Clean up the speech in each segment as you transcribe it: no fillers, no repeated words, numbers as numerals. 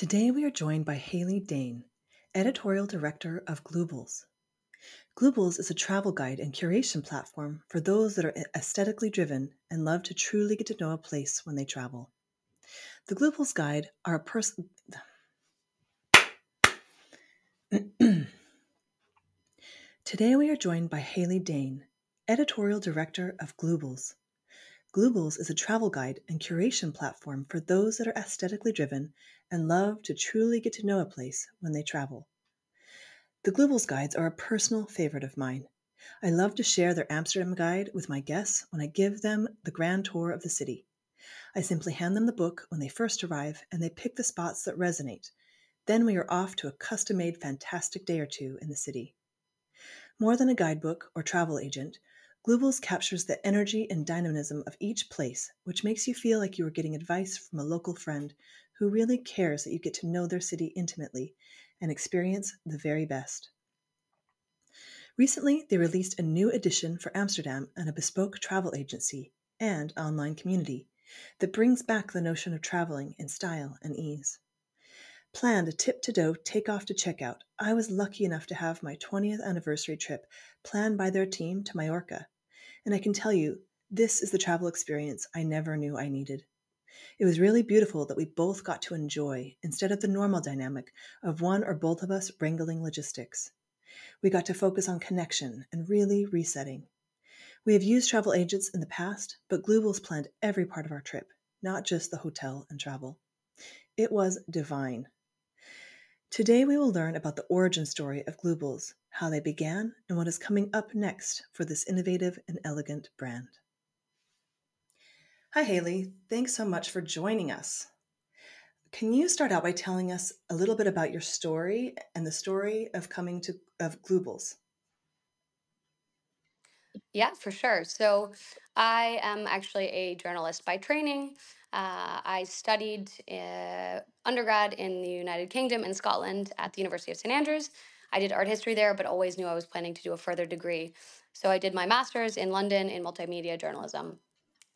Today we are joined by Hayley Daen, Editorial Director of Gloobles. Gloobles is a travel guide and curation platform for those that are aesthetically driven and love to truly get to know a place when they travel. The Gloobles guide are a person. Today we are joined by Hayley Daen, Editorial Director of Gloobles. Gloobles is a travel guide and curation platform for those that are aesthetically driven and love to truly get to know a place when they travel. The Gloobles guides are a personal favorite of mine. I love to share their Amsterdam guide with my guests when I give them the grand tour of the city. I simply hand them the book when they first arrive and they pick the spots that resonate. Then we are off to a custom-made fantastic day or two in the city. More than a guidebook or travel agent, Gloobles captures the energy and dynamism of each place, which makes you feel like you are getting advice from a local friend who really cares that you get to know their city intimately and experience the very best. Recently, they released a new edition for Amsterdam and a bespoke travel agency and online community that brings back the notion of traveling in style and ease. Planned a tip-to-dough take-off to checkout, I was lucky enough to have my 20th anniversary trip planned by their team to Mallorca, and I can tell you, this is the travel experience I never knew I needed. It was really beautiful that we both got to enjoy instead of the normal dynamic of one or both of us wrangling logistics. We got to focus on connection and really resetting. We have used travel agents in the past, but Gloobles planned every part of our trip, not just the hotel and travel. It was divine. Today we will learn about the origin story of Gloobles, how they began, and what is coming up next for this innovative and elegant brand. Hi, Hayley. Thanks so much for joining us. Can you start out by telling us a little bit about your story and the story of Gloobles? Yeah, for sure. So I am actually a journalist by training. I studied undergrad in the United Kingdom in Scotland at the University of St Andrews. I did art history there, but always knew I was planning to do a further degree. So I did my master's in London in multimedia journalism,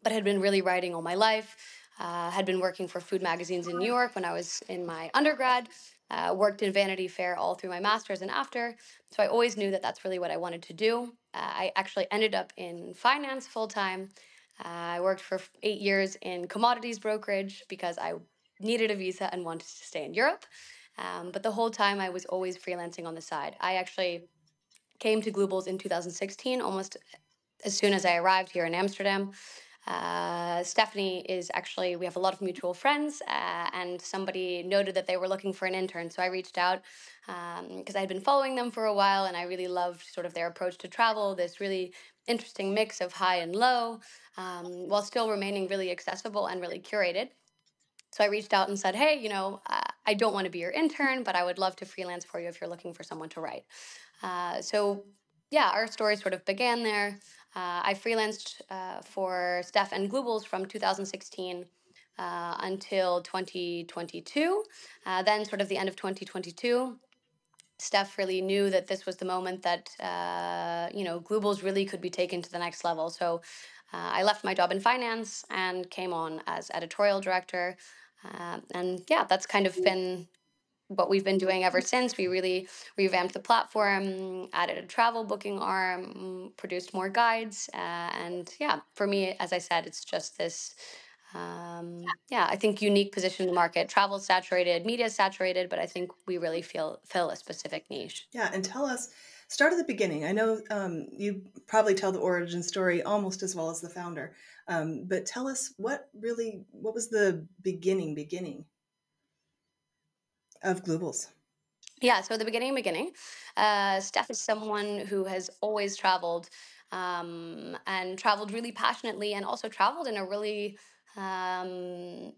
but had been really writing all my life. Had been working for food magazines in New York when I was in my undergrad. Worked in Vanity Fair all through my master's and after. So I always knew that that's really what I wanted to do. I actually ended up in finance full time. I worked for 8 years in commodities brokerage because I needed a visa and wanted to stay in Europe. But the whole time I was always freelancing on the side. I actually came to Gloobles in 2016, almost as soon as I arrived here in Amsterdam. Stephanie is actually, we have a lot of mutual friends, and somebody noted that they were looking for an intern. So I reached out because I had been following them for a while and I really loved sort of their approach to travel, this really interesting mix of high and low, while still remaining really accessible and really curated. So I reached out and said, hey, I don't want to be your intern, but I would love to freelance for you if you're looking for someone to write. So our story sort of began there. I freelanced for Steph and Gloobles from 2016 until 2022. Then, sort of the end of 2022, Steph really knew that this was the moment that Gloobles really could be taken to the next level. So I left my job in finance and came on as editorial director. And yeah, that's kind of been what we've been doing ever since. We really revamped the platform, added a travel booking arm, produced more guides. And yeah, for me, as I said, it's just this, I think unique position in the market. Travel saturated, media saturated, but I think we really fill a specific niche. Yeah, and tell us, start at the beginning. I know you probably tell the origin story almost as well as the founder, but tell us what was the beginning of Gloobles? Yeah, so the beginning. Steph is someone who has always traveled and traveled really passionately and also traveled in a really not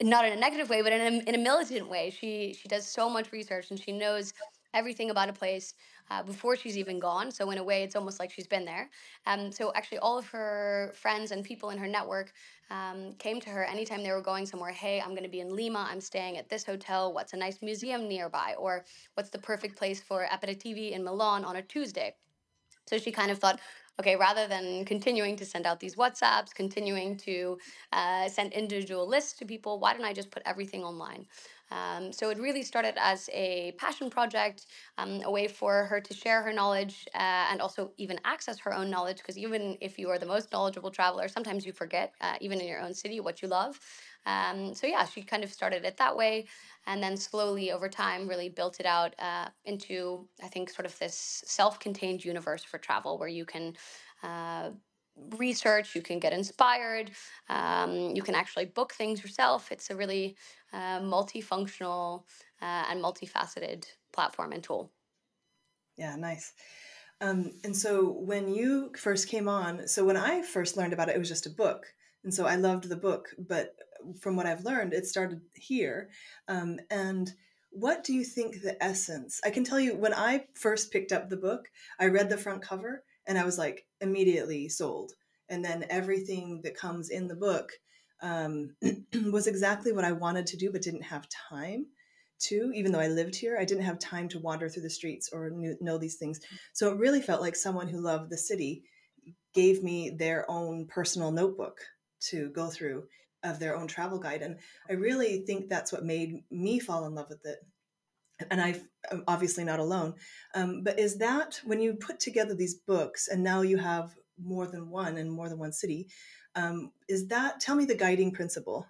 in a negative way, but in a militant way. She does so much research and she knows everything about a place before she's even gone. So in a way, it's almost like she's been there. So actually, all of her friends and people in her network came to her anytime they were going somewhere. Hey, I'm going to be in Lima. I'm staying at this hotel. What's a nice museum nearby? Or what's the perfect place for aperitivi in Milan on a Tuesday? So she kind of thought, okay, rather than continuing to send out these WhatsApps, continuing to send individual lists to people, why don't I just put everything online? So it really started as a passion project, a way for her to share her knowledge and also even access her own knowledge. Because even if you are the most knowledgeable traveler, sometimes you forget, even in your own city, what you love. So yeah, she kind of started it that way, and then slowly over time really built it out into, I think, sort of this self-contained universe for travel where you can uh, research, you can get inspired, you can actually book things yourself. It's a really multifunctional and multifaceted platform and tool. Yeah, nice. And so when you first came on, so when I first learned about it, it was just a book. And so I loved the book, but from what I've learned, it started here. And what do you think the essence? I can tell you when I first picked up the book, I read the front cover and I was like immediately sold. And then everything that comes in the book was exactly what I wanted to do, but didn't have time to. Even though I lived here, I didn't have time to wander through the streets or know these things. So it really felt like someone who loved the city gave me their own personal notebook to go through of their own travel guide. And I really think that's what made me fall in love with it. And I'm obviously not alone. But is that when you put together these books and now you have more than one in more than one city, is that, tell me the guiding principle?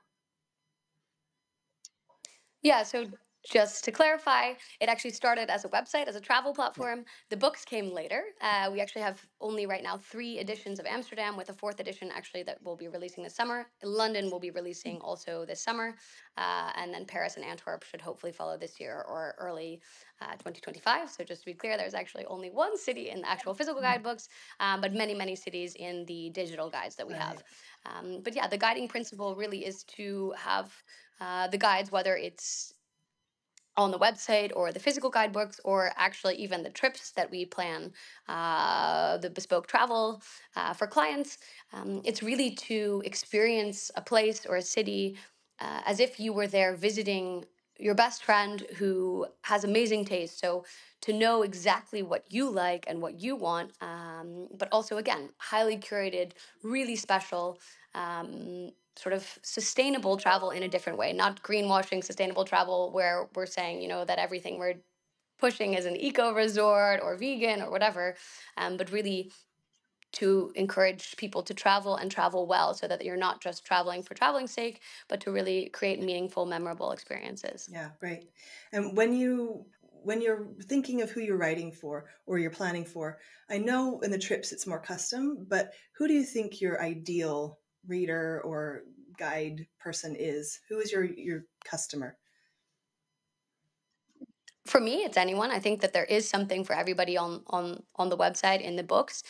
Yeah, so just to clarify, it actually started as a website, as a travel Yeah. platform. The books came later. We actually have only right now 3 editions of Amsterdam, with a fourth edition actually that we'll be releasing this summer. London will be releasing also this summer. And then Paris and Antwerp should hopefully follow this year or early 2025. So just to be clear, there's actually only one city in the actual physical guidebooks, but many, many cities in the digital guides that we have. Right. But yeah, the guiding principle really is to have the guides, whether it's on the website or the physical guidebooks, or actually even the trips that we plan, the bespoke travel for clients. It's really to experience a place or a city as if you were there visiting your best friend who has amazing taste. So to know exactly what you like and what you want, but also, again, highly curated, really special. Sort of sustainable travel in a different way, not greenwashing sustainable travel where we're saying, that everything we're pushing is an eco resort or vegan or whatever, but really to encourage people to travel and travel well, so that you're not just traveling for traveling's sake, but to really create meaningful, memorable experiences. Yeah, great. And when you're thinking of who you're writing for or you're planning for, I know in the trips it's more custom, but who do you think your ideal reader or guide person is? Who is your customer? For me, it's anyone. I think that there is something for everybody on the website, in the books.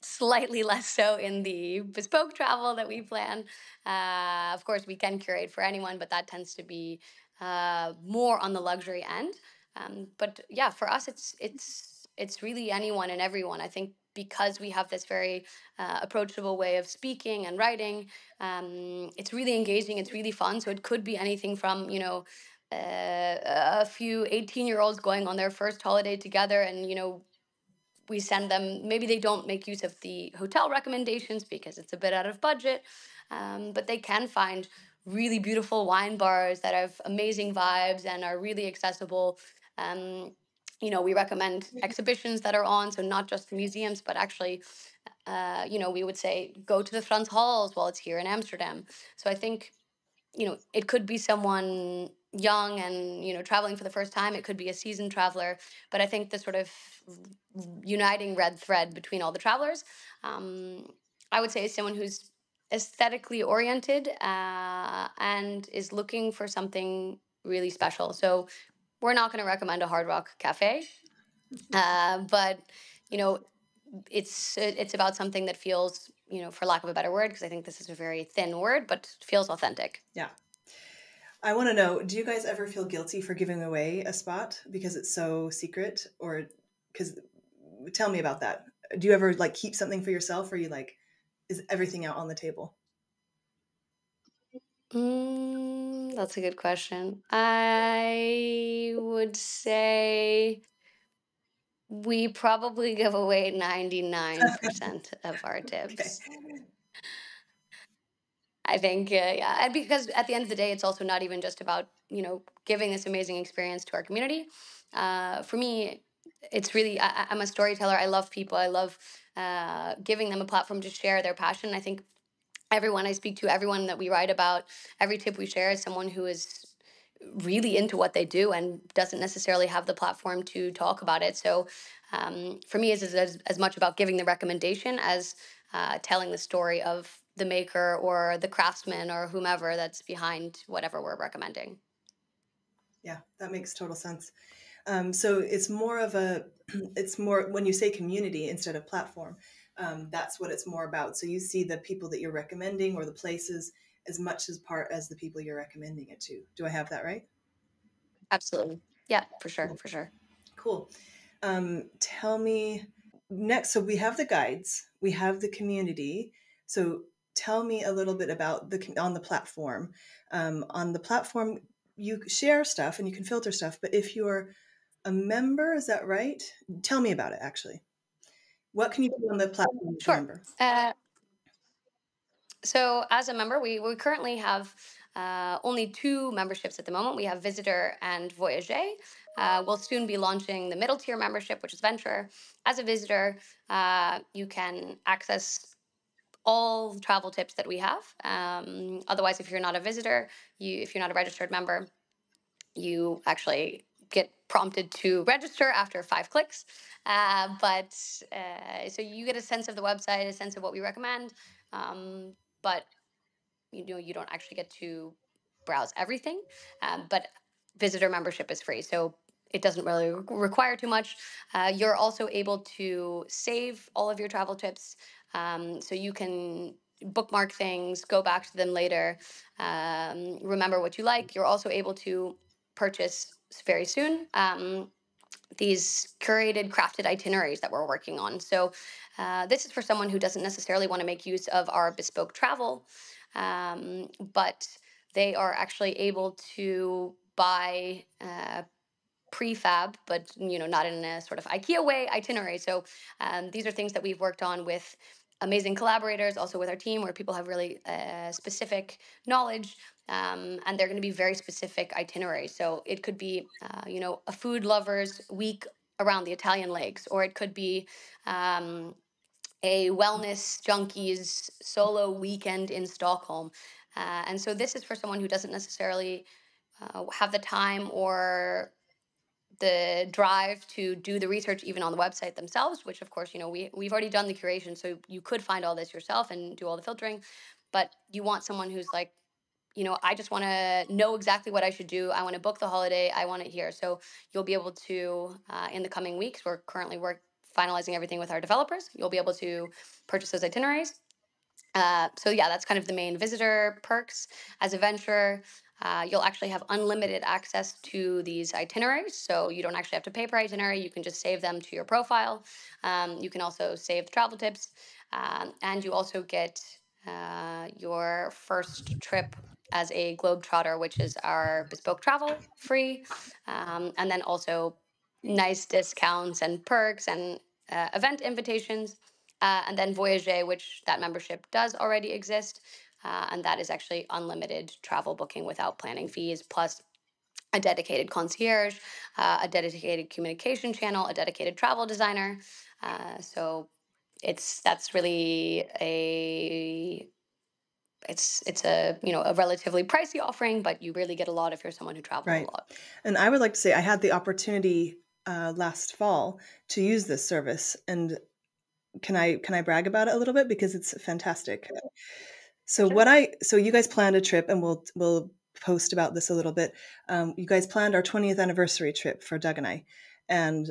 Slightly less so in the bespoke travel that we plan. Of course, we can curate for anyone, but that tends to be more on the luxury end. But yeah, for us, it's really anyone and everyone. I think because we have this very approachable way of speaking and writing, it's really engaging. It's really fun. So it could be anything from a few 18-year-olds going on their first holiday together, and we send them, maybe they don't make use of the hotel recommendations because it's a bit out of budget, but they can find really beautiful wine bars that have amazing vibes and are really accessible. We recommend exhibitions that are on, so not just museums, but actually, we would say go to the front halls while it's here in Amsterdam. So I think, it could be someone young and, traveling for the first time. It could be a seasoned traveler. But I think the sort of uniting red thread between all the travelers, um, I would say, is someone who's aesthetically oriented and is looking for something really special. So we're not going to recommend a Hard Rock Cafe, but you know, it's about something that feels, for lack of a better word, because I think this is a very thin word, but feels authentic. Yeah. I want to know, do you guys ever feel guilty for giving away a spot because it's so secret, or because tell me about that. Do you ever like keep something for yourself or you like is everything out on the table? That's a good question. I would say We probably give away 99% of our Okay. tips. I think, yeah, and because at the end of the day, it's also not even just about giving this amazing experience to our community. For me, it's really I'm a storyteller. I love people. I love giving them a platform to share their passion. I think everyone I speak to, everyone that we write about, every tip we share is someone who is really into what they do and doesn't necessarily have the platform to talk about it. So for me, it's as much about giving the recommendation as telling the story of the maker or the craftsman or whomever that's behind whatever we're recommending. Yeah, that makes total sense. So it's more of a, it's more when you say community instead of platform, that's what it's more about. So you see the people that you're recommending or the places as much as part as the people you're recommending it to. Do I have that right? Absolutely. Yeah, for sure. Cool. For sure. Cool. Tell me next. So we have the guides, we have the community. So tell me a little bit about the on the platform. On the platform, you share stuff and you can filter stuff. But if you're a member, is that right? Tell me about it. Actually, what can you do on the platform as a Sure. member? So, as a member, we currently have only two memberships at the moment. We have Visitor and Voyager. We'll soon be launching the middle tier membership, which is Venture. As a visitor, you can access all travel tips that we have. Otherwise, if you're not a visitor, if you're not a registered member, you actually get prompted to register after 5 clicks. But so you get a sense of the website, a sense of what we recommend. But you don't actually get to browse everything. But visitor membership is free, so it doesn't really require too much. You're also able to save all of your travel tips, so you can bookmark things, go back to them later, remember what you like. You're also able to purchase very soon these curated, crafted itineraries that we're working on. So, this is for someone who doesn't necessarily want to make use of our bespoke travel, but they are actually able to buy prefab, but not in a sort of IKEA way itinerary. So these are things that we've worked on with amazing collaborators, also with our team, where people have really specific knowledge, and they're going to be very specific itineraries. So it could be, a food lovers week around the Italian lakes, or it could be a wellness junkies solo weekend in Stockholm. And so this is for someone who doesn't necessarily have the time or the drive to do the research even on the website themselves, which of course we've already done the curation, so you could find all this yourself and do all the filtering. But you want someone who's like, I just want to know exactly what I should do. I want to book the holiday. I want it here. So you'll be able to, in the coming weeks, we're currently finalizing everything with our developers. You'll be able to purchase those itineraries. So yeah, that's kind of the main visitor perks. As a venturer, you'll actually have unlimited access to these itineraries. So you don't actually have to pay per itinerary. You can just save them to your profile. You can also save the travel tips. And you also get your first trip as a globetrotter, which is our bespoke travel free. And then also nice discounts and perks and event invitations. And then Voyager, which that membership does already exist. And that is actually unlimited travel booking without planning fees, plus a dedicated concierge, a dedicated communication channel, a dedicated travel designer. So that's really it's a a relatively pricey offering, but you really get a lot if you're someone who travels a Right. lot. And I would like to say I had the opportunity last fall to use this service, and can I brag about it a little bit because it's fantastic. So Sure. so you guys planned a trip, and we'll post about this a little bit. You guys planned our 20th anniversary trip for Doug and I, and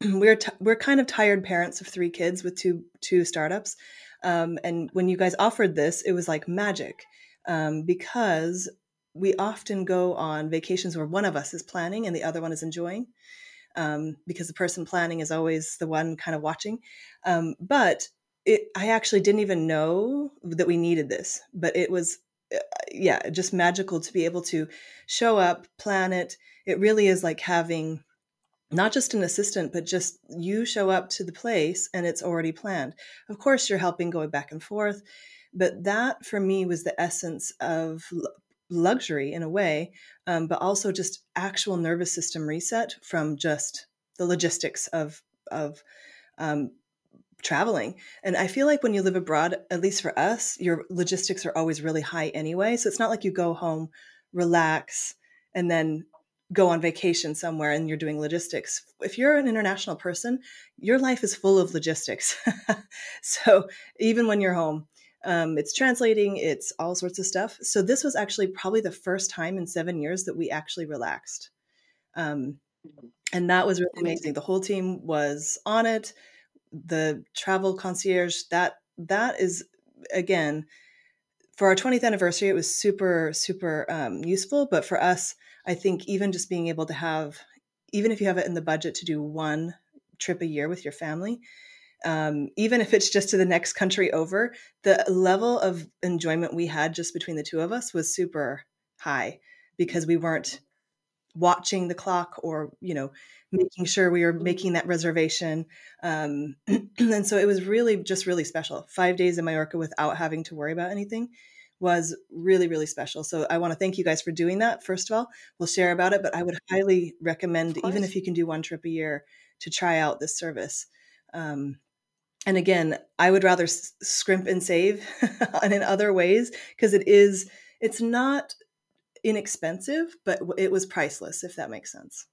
we're kind of tired parents of three kids with two startups. And when you guys offered this, it was like magic, because we often go on vacations where one of us is planning and the other one is enjoying, because the person planning is always the one kind of watching. But I actually didn't even know that we needed this, but it was, yeah, just magical to be able to show up, plan it. It really is like having not just an assistant, but just you show up to the place and it's already planned. Of course, you're helping going back and forth, but that for me was the essence of luxury in a way, but also just actual nervous system reset from just the logistics of um, traveling. And I feel like when you live abroad, at least for us, your logistics are always really high anyway. So it's not like you go home, relax, and then go on vacation somewhere and you're doing logistics. If you're an international person, your life is full of logistics. So even when you're home, it's translating, it's all sorts of stuff. So this was actually probably the first time in 7 years that we actually relaxed. Um, and that was really amazing. Amazing. The whole team was on it. The travel concierge, that is, again, for our 20th anniversary, it was super useful. But for us, I think even just being able to have, even if you have it in the budget to do one trip a year with your family, even if it's just to the next country over, the level of enjoyment we had just between the two of us was super high because we weren't watching the clock or making sure we were making that reservation. And so it was really just really special. 5 days in Mallorca without having to worry about anything was really special. So I want to thank you guys for doing that. First of all, we'll share about it, but I would highly recommend, Of even course. if you can do one trip a year, to try out this service. And again, I would rather scrimp and save and in other ways, because it's not inexpensive, but it was priceless, if that makes sense.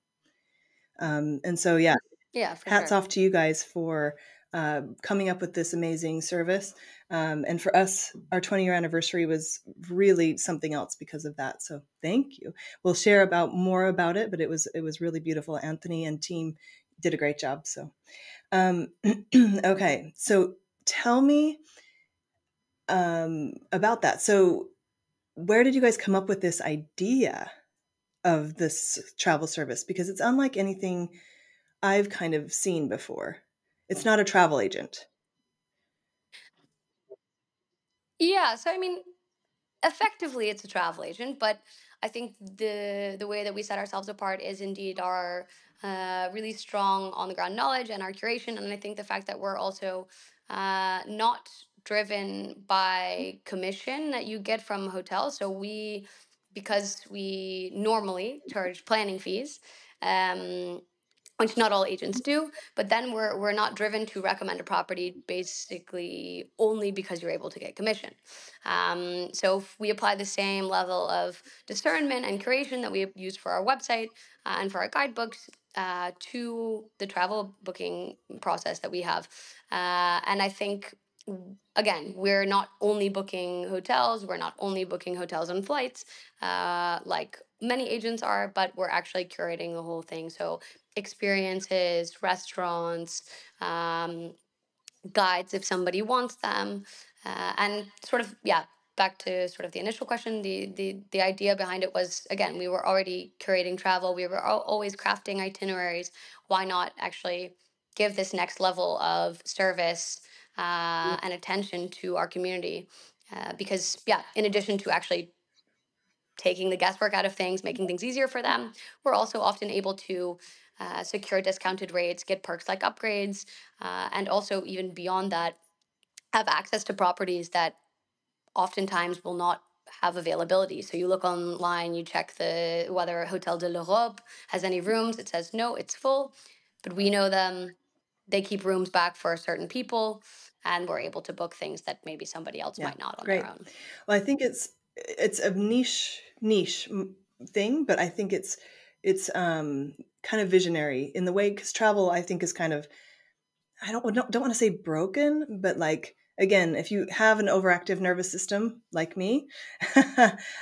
And so, yeah, Yeah, for hats sure. off to you guys for coming up with this amazing service. And for us, our 20-year anniversary was really something else because of that. So thank you. We'll share about more about it, but it was really beautiful. Anthony and team did a great job. So okay, so tell me about that. So where did you guys come up with this idea of this travel service? Because it's unlike anything I've kind of seen before. It's not a travel agent. Yeah, so I mean, effectively it's a travel agent, but I think the way that we set ourselves apart is indeed our really strong on the ground knowledge and our curation. And I think the fact that we're also not driven by commission that you get from hotels. So we, because we normally charge planning fees, um, which not all agents do, but then we're not driven to recommend a property basically only because you're able to get commission. So if we apply the same level of discernment and curation that we use for our website and for our guidebooks to the travel booking process that we have. And I think, again, we're not only booking hotels, we're not only booking hotels and flights like many agents are, but we're actually curating the whole thing. So experiences, restaurants, guides if somebody wants them, and sort of, yeah, back to sort of the initial question. The idea behind it was, again, we were already curating travel. We were always crafting itineraries. Why not actually give this next level of service and attention to our community? Because yeah, in addition to actually taking the guesswork out of things, making things easier for them, we're also often able to secure discounted rates, get perks like upgrades, and also, even beyond that, have access to properties that oftentimes will not have availability. So you look online, you check the whether Hotel de l'Europe has any rooms. It says no, it's full, but we know them. They keep rooms back for certain people, and we're able to book things that maybe somebody else Yeah, might not on their great. own. Well, I think it's a niche thing, but I think it's kind of visionary in the way, because travel, I think, is kind of, I don't want to say broken, but like, again, if you have an overactive nervous system like me,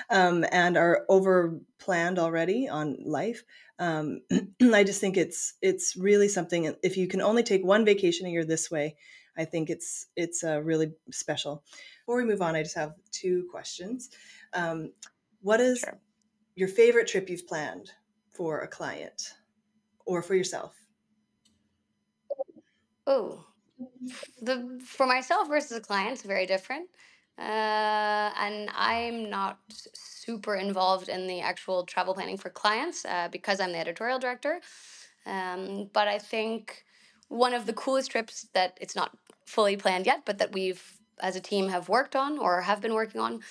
and are over planned already on life, I just think it's really something. If you can only take one vacation a year this way, I think it's really special. Before we move on, I just have two questions. Um, what is Sure. your favorite trip you've planned for a client or for yourself? Oh, the for myself versus a client is very different. And I'm not super involved in the actual travel planning for clients because I'm the editorial director. But I think one of the coolest trips that it's not fully planned yet, but that we've as a team have worked on or have been working on.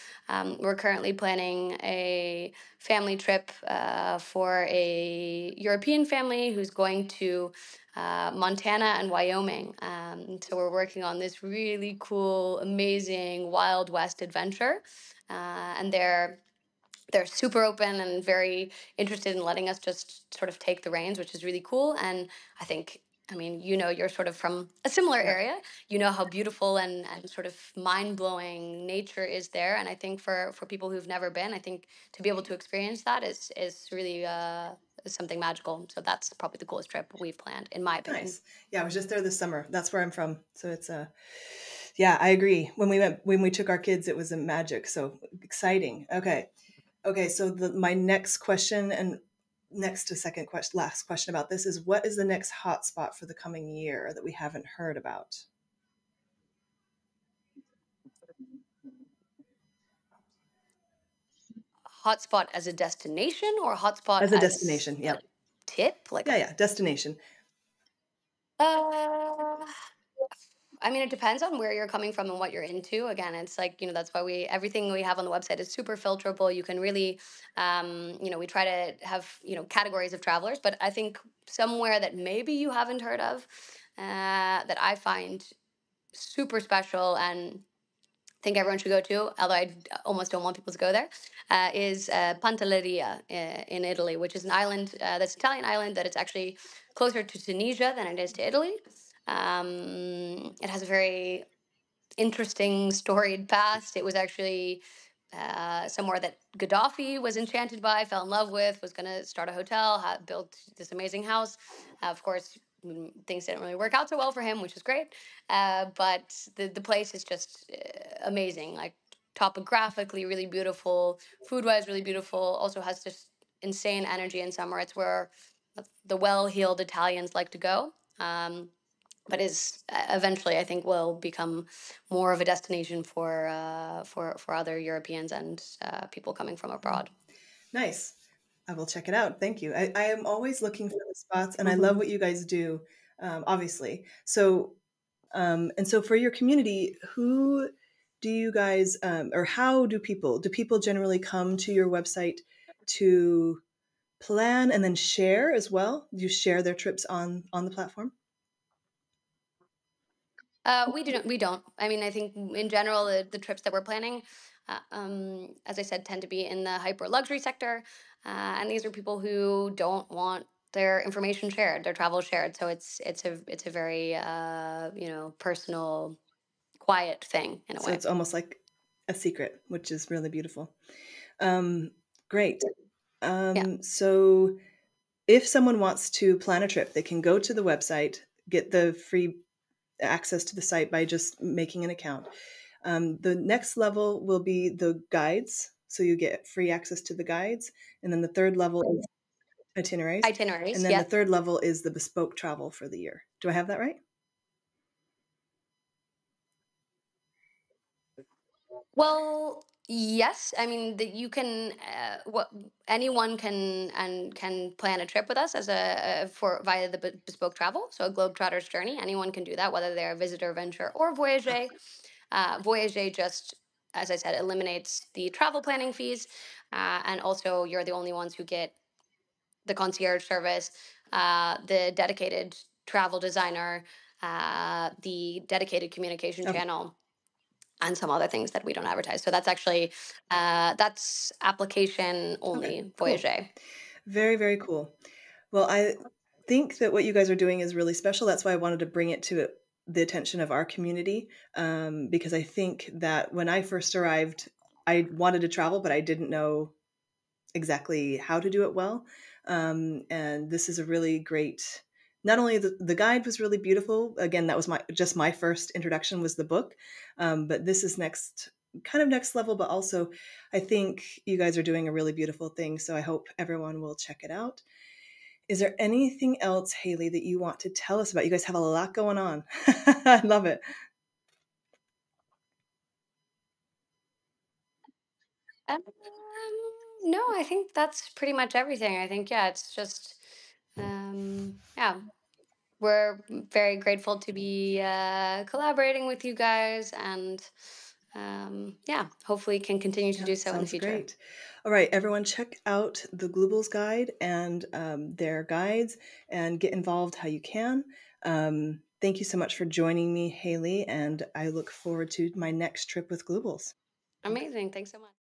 We're currently planning a family trip for a European family who's going to Montana and Wyoming. So we're working on this really cool, amazing Wild West adventure, and they're super open and very interested in letting us just sort of take the reins, which is really cool. And I think, I mean, you're sort of from a similar Yeah. area. You know how beautiful and sort of mind blowing nature is there. And I think for people who've never been, I think to be able to experience that is really is something magical. So that's probably the coolest trip we've planned, in my opinion. Nice. Yeah, I was just there this summer. That's where I'm from. So it's yeah, I agree. When we took our kids, it was a magic. So exciting. Okay. Okay, so my next question and next to second question, last question about this is what is the next hotspot for the coming year that we haven't heard about? Hotspot as a destination or hotspot As a as destination. a Yep. tip? Like, Yeah, yeah, destination. uh, I mean, it depends on where you're coming from and what you're into. Again, it's like, that's why everything we have on the website is super filterable. You can really, we try to have, categories of travelers, but I think somewhere that maybe you haven't heard of, that I find super special and think everyone should go to, although I almost don't want people to go there, is Pantelleria in Italy, which is an island that's an Italian island that it's actually closer to Tunisia than it is to Italy. It has a very interesting storied past. It was actually somewhere that Gaddafi was enchanted by, fell in love with, was going to start a hotel, built this amazing house. Of course, things didn't really work out so well for him, which is great. But the place is just amazing, like topographically really beautiful, food wise really beautiful. Also has just insane energy in summer. It's where the well heeled Italians like to go. But is eventually I think will become more of a destination for other Europeans and people coming from Mm, abroad. nice. I will check it out. Thank you. I am always looking for the spots, and I love Hmm. what you guys do, obviously. So, and so for your community, who do you guys, or how do people generally come to your website to plan and then share as well? Do you share their trips on the platform? We don't. I mean, I think in general the trips that we're planning, as I said, tend to be in the hyper luxury sector, and these are people who don't want their information shared, their travel shared. So it's a very personal, quiet thing in a So way. it's almost like a secret, which is really beautiful. Um, great. Yeah. So if someone wants to plan a trip, they can go to the website, get the free access to the site by just making an account. The next level will be the guides. So you get free access to the guides. And then the third level is itineraries. And Itineraries. then the Yep. third level is the bespoke travel for the year. Do I have that right? Well, yes. I mean, that you can. What anyone can plan a trip with us as a for via the bespoke travel. So a globetrotter's journey. Anyone can do that, whether they're a visitor, venture, or voyager. Voyager just, as I said, eliminates the travel planning fees, and also you're the only ones who get the concierge service, the dedicated travel designer, the dedicated communication Okay. channel and some other things that we don't advertise. So that's actually that's application Okay. only Cool. Voyager. Very, very cool. Well, I think that what you guys are doing is really special. That's why I wanted to bring it to the attention of our community, because I think that when I first arrived, I wanted to travel, but I didn't know exactly how to do it well. And this is a really great. Not only the guide was really beautiful. Again, that was my first introduction was the book, but this is kind of next level. But also, I think you guys are doing a really beautiful thing. So I hope everyone will check it out. Is there anything else, Hayley, that you want to tell us about? You guys have a lot going on. I love it. Um, no, I think that's pretty much everything. I think yeah, it's just Yeah, we're very grateful to be collaborating with you guys, and yeah, hopefully can continue to Yeah, do so in the sounds future. great. All right, everyone, check out the Gloobles guide and their guides and get involved how you can. Thank you so much for joining me, Hayley, and I look forward to my next trip with Gloobles. Amazing. Thanks so much.